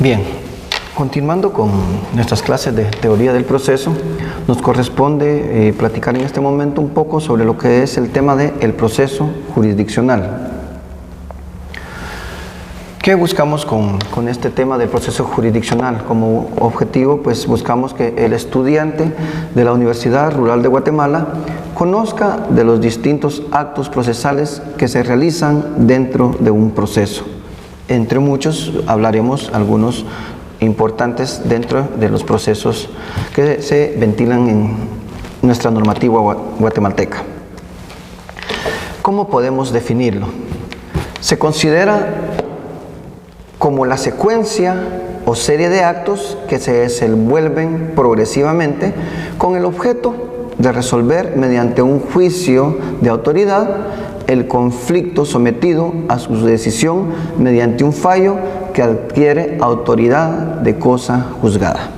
Bien, continuando con nuestras clases de teoría del proceso, nos corresponde platicar en este momento un poco sobre lo que es el tema del proceso jurisdiccional. ¿Qué buscamos con este tema del proceso jurisdiccional? Como objetivo, pues buscamos que el estudiante de la Universidad Rural de Guatemala conozca de los distintos actos procesales que se realizan dentro de un proceso. Entre muchos hablaremos algunos importantes dentro de los procesos que se ventilan en nuestra normativa guatemalteca. ¿Cómo podemos definirlo? Se considera como la secuencia o serie de actos que se desenvuelven progresivamente con el objeto de resolver mediante un juicio de autoridad el conflicto sometido a su decisión mediante un fallo que adquiere autoridad de cosa juzgada.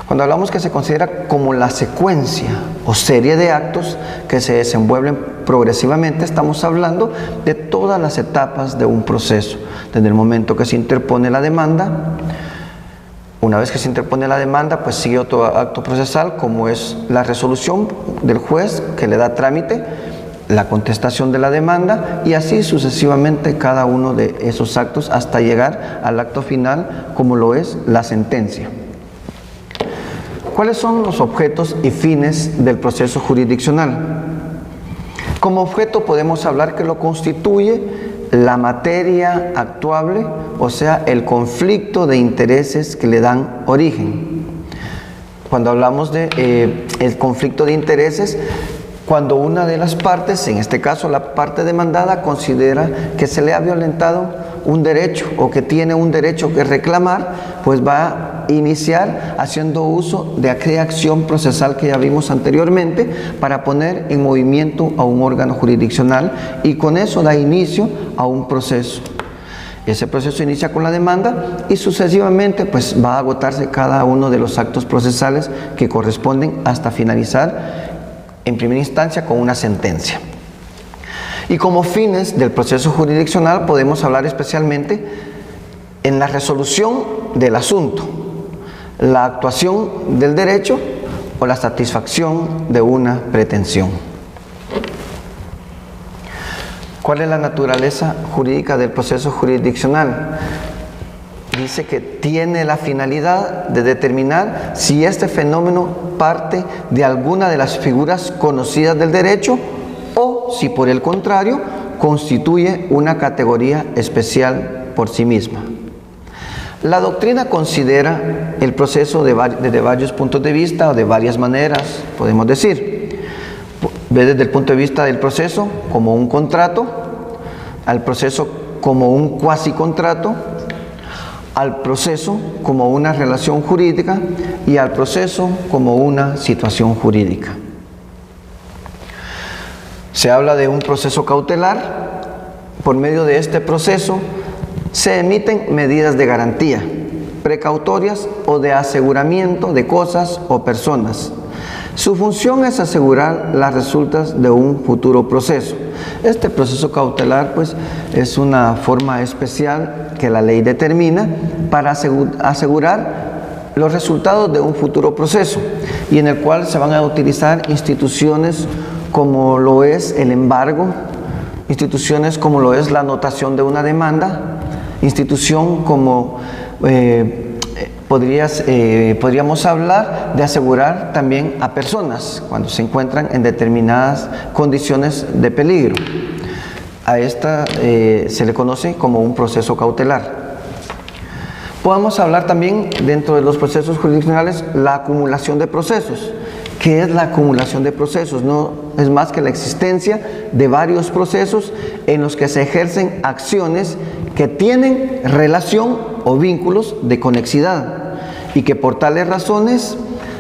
Cuando hablamos que se considera como la secuencia o serie de actos que se desenvuelven progresivamente, estamos hablando de todas las etapas de un proceso, desde el momento que se interpone la demanda. Una vez que se interpone la demanda, pues sigue otro acto procesal, como es la resolución del juez que le da trámite, la contestación de la demanda, y así sucesivamente cada uno de esos actos hasta llegar al acto final, como lo es la sentencia. ¿Cuáles son los objetos y fines del proceso jurisdiccional? Como objeto podemos hablar que lo constituye la materia actuable, o sea, el conflicto de intereses que le dan origen. Cuando hablamos de el conflicto de intereses, cuando una de las partes, en este caso la parte demandada, considera que se le ha violentado un derecho o que tiene un derecho que reclamar, pues va a iniciar haciendo uso de aquella acción procesal que ya vimos anteriormente para poner en movimiento a un órgano jurisdiccional, y con eso da inicio a un proceso. Ese proceso inicia con la demanda y sucesivamente pues va a agotarse cada uno de los actos procesales que corresponden hasta finalizar en primera instancia con una sentencia. Y como fines del proceso jurisdiccional podemos hablar especialmente en la resolución del asunto, la actuación del derecho o la satisfacción de una pretensión. ¿Cuál es la naturaleza jurídica del proceso jurisdiccional? Dice que tiene la finalidad de determinar si este fenómeno parte de alguna de las figuras conocidas del derecho o si por el contrario constituye una categoría especial por sí misma. La doctrina considera el proceso desde varios puntos de vista o de varias maneras, podemos decir. Ve desde el punto de vista del proceso como un contrato, al proceso como un cuasi contrato, al proceso como una relación jurídica y al proceso como una situación jurídica. Se habla de un proceso cautelar. Por medio de este proceso se emiten medidas de garantía, precautorias o de aseguramiento de cosas o personas. Su función es asegurar las resultas de un futuro proceso. Este proceso cautelar pues es una forma especial que la ley determina para asegurar los resultados de un futuro proceso, y en el cual se van a utilizar instituciones como lo es el embargo, instituciones como lo es la anotación de una demanda, institución como podríamos hablar de asegurar también a personas cuando se encuentran en determinadas condiciones de peligro. A esta se le conoce como un proceso cautelar. Podemos hablar también dentro de los procesos jurisdiccionales la acumulación de procesos. ¿Qué es la acumulación de procesos? No es más que la existencia de varios procesos en los que se ejercen acciones que tienen relación o vínculos de conexidad y que por tales razones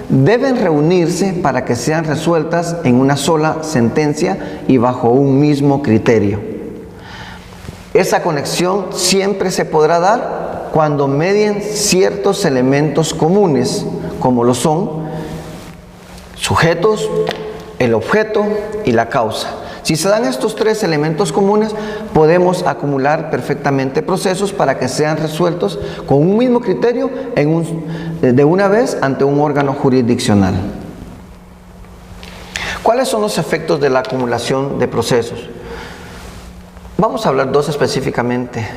deben reunirse para que sean resueltas en una sola sentencia y bajo un mismo criterio. Esa conexión siempre se podrá dar cuando medien ciertos elementos comunes, como lo son sujetos, el objeto y la causa. Si se dan estos tres elementos comunes, podemos acumular perfectamente procesos para que sean resueltos con un mismo criterio de una vez ante un órgano jurisdiccional. ¿Cuáles son los efectos de la acumulación de procesos? Vamos a hablar dos específicamente.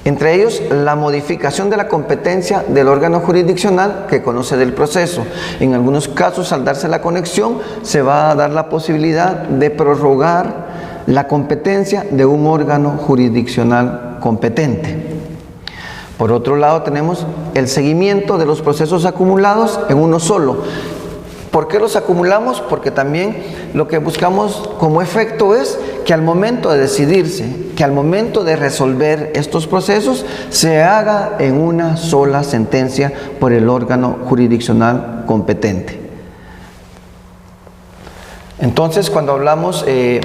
Entre ellos, la modificación de la competencia del órgano jurisdiccional que conoce del proceso. En algunos casos, al darse la conexión, se va a dar la posibilidad de prorrogar la competencia de un órgano jurisdiccional competente. Por otro lado, tenemos el seguimiento de los procesos acumulados en uno solo. ¿Por qué los acumulamos? Porque también lo que buscamos como efecto es que al momento de decidirse, que al momento de resolver estos procesos, se haga en una sola sentencia por el órgano jurisdiccional competente. Entonces, cuando hablamos del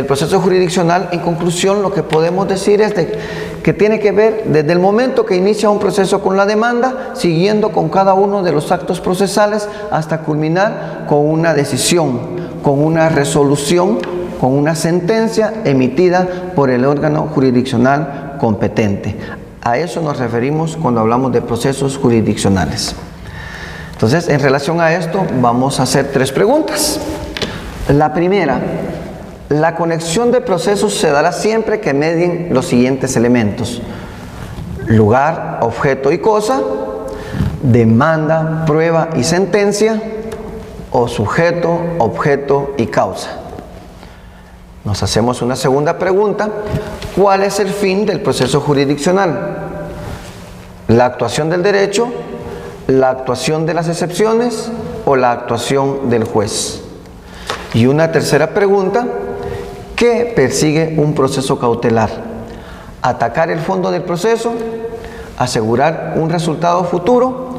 proceso jurisdiccional, en conclusión, lo que podemos decir es que tiene que ver desde el momento que inicia un proceso con la demanda, siguiendo con cada uno de los actos procesales hasta culminar con una decisión, con una resolución, con una sentencia emitida por el órgano jurisdiccional competente. A eso nos referimos cuando hablamos de procesos jurisdiccionales. Entonces, en relación a esto, vamos a hacer tres preguntas. La primera: la conexión de procesos se dará siempre que medien los siguientes elementos: lugar, objeto y cosa, demanda, prueba y sentencia, o sujeto, objeto y causa. Nos hacemos una segunda pregunta: ¿cuál es el fin del proceso jurisdiccional? ¿La actuación del derecho, la actuación de las excepciones o la actuación del juez? Y una tercera pregunta: ¿qué persigue un proceso cautelar? ¿Atacar el fondo del proceso, asegurar un resultado futuro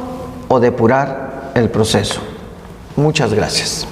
o depurar el proceso? Muchas gracias.